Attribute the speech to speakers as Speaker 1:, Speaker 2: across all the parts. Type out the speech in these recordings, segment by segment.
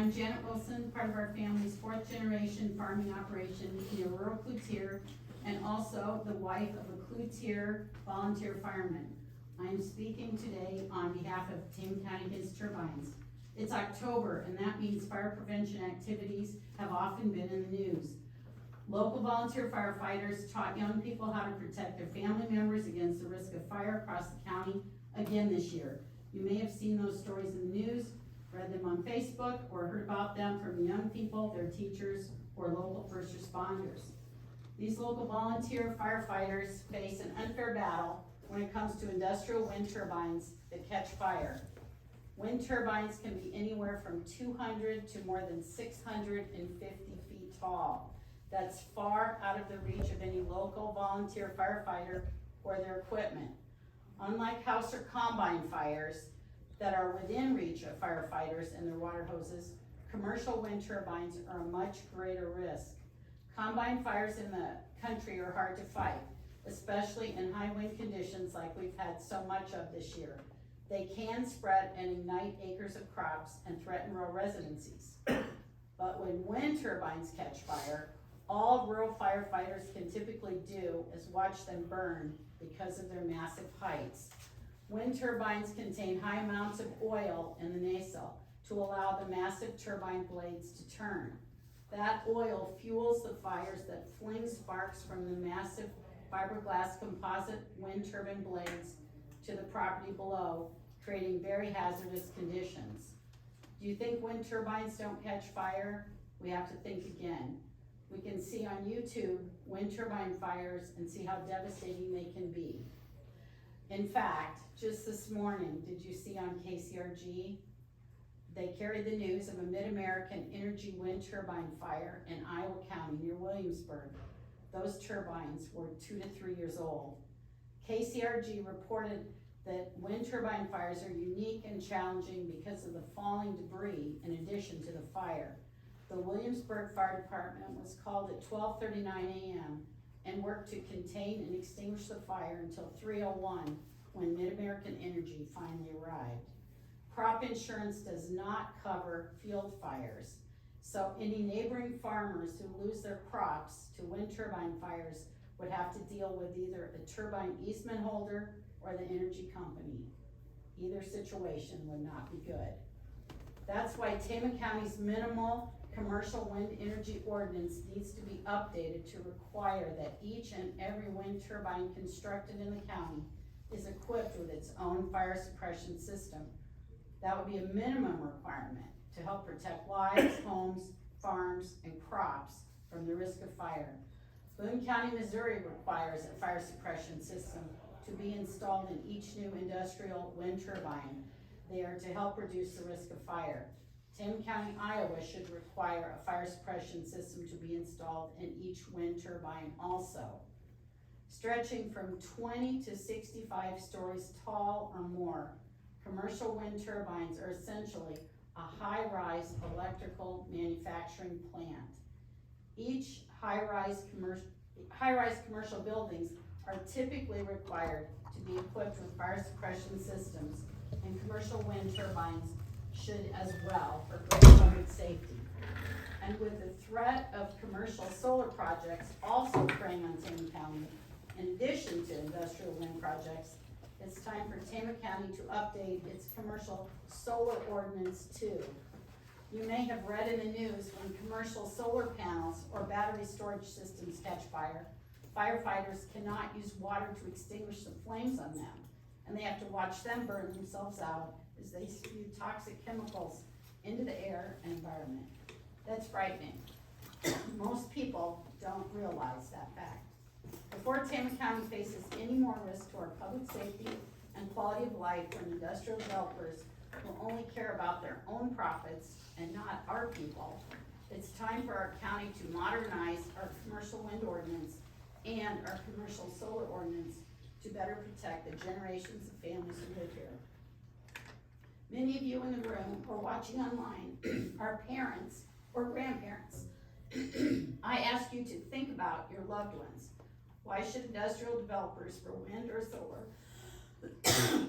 Speaker 1: I'm Janet Wilson, part of our family's 4th generation farming operation near rural Cloutier, and also the wife of a Cloutier volunteer fireman. I am speaking today on behalf of Tama County Against Turbines. It's October, and that means fire prevention activities have often been in the news. Local volunteer firefighters taught young people how to protect their family members against the risk of fire across the county again this year. You may have seen those stories in the news, read them on Facebook, or heard about them from young people, their teachers, or local first responders. These local volunteer firefighters face an unfair battle when it comes to industrial wind turbines that catch fire. Wind turbines can be anywhere from 200 to more than 650 feet tall. That's far out of the reach of any local volunteer firefighter or their equipment. Unlike house or combine fires that are within reach of firefighters and their water hoses, commercial wind turbines are a much greater risk. Combine fires in the country are hard to fight, especially in high wind conditions like we've had so much of this year. They can spread and ignite acres of crops and threaten rural residencies. But when wind turbines catch fire, all rural firefighters can typically do is watch them burn because of their massive heights. Wind turbines contain high amounts of oil in the nacelle to allow the massive turbine blades to turn. That oil fuels the fires that fling sparks from the massive fiberglass composite wind turbine blades to the property below, creating very hazardous conditions. Do you think wind turbines don't catch fire? We have to think again. We can see on YouTube wind turbine fires and see how devastating they can be. In fact, just this morning, did you see on KCRG? They carried the news of a Mid-American Energy wind turbine fire in Iowa County near Williamsburg. Those turbines were 2 to 3 years old. KCRG reported that wind turbine fires are unique and challenging because of the falling debris in addition to the fire. The Williamsburg Fire Department was called at 12:39 a.m. and worked to contain and extinguish the fire until 3:01 when Mid-American Energy finally arrived. Crop insurance does not cover field fires, so any neighboring farmers who lose their crops to wind turbine fires would have to deal with either a turbine easement holder or the energy company. Either situation would not be good. That's why Tama County's minimal commercial wind energy ordinance needs to be updated to require that each and every wind turbine constructed in the county is equipped with its own fire suppression system. That would be a minimum requirement to help protect lives, homes, farms, and crops from the risk of fire. Boone County, Missouri requires a fire suppression system to be installed in each new industrial wind turbine. They are to help reduce the risk of fire. Tama County, Iowa should require a fire suppression system to be installed in each wind turbine also. Stretching from 20 to 65 stories tall or more, commercial wind turbines are essentially a high-rise electrical manufacturing plant. Each high-rise commercial buildings are typically required to be equipped with fire suppression systems, and commercial wind turbines should as well for greater public safety. And with the threat of commercial solar projects also preying on Tama County, in addition to industrial wind projects, it's time for Tama County to update its commercial solar ordinance too. You may have read in the news when commercial solar panels or battery storage systems catch fire, firefighters cannot use water to extinguish the flames on them, and they have to watch them burn themselves out as they spew toxic chemicals into the air and environment. That's frightening. Most people don't realize that fact. Before Tama County faces any more risk to our public safety and quality of life from industrial developers who only care about their own profits and not our people, it's time for our county to modernize our commercial wind ordinance and our commercial solar ordinance to better protect the generations of families who live here. Many of you in the room or watching online are parents or grandparents. I ask you to think about your loved ones. Why should industrial developers for wind or solar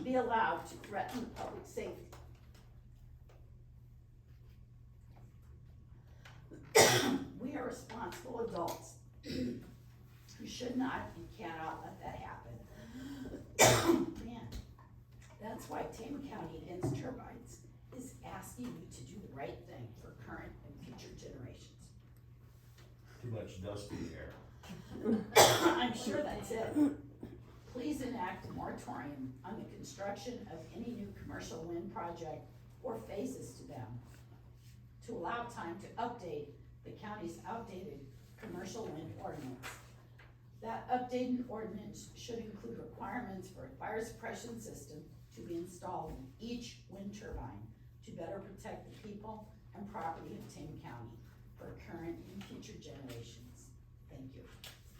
Speaker 1: be allowed to threaten public safety?
Speaker 2: responsible adults who should not and cannot let that happen. Man, that's why Tama County Against Turbines is asking you to do the right thing for current and future generations.
Speaker 3: Too much dust in the air.
Speaker 2: I'm sure that's it. Please enact a moratorium on the construction of any new commercial wind project or phases to them to allow time to update the county's outdated commercial wind ordinance. That updated ordinance should include requirements for a fire suppression system to be installed in each wind turbine to better protect the people and property of Tama County for current and future generations. Thank you.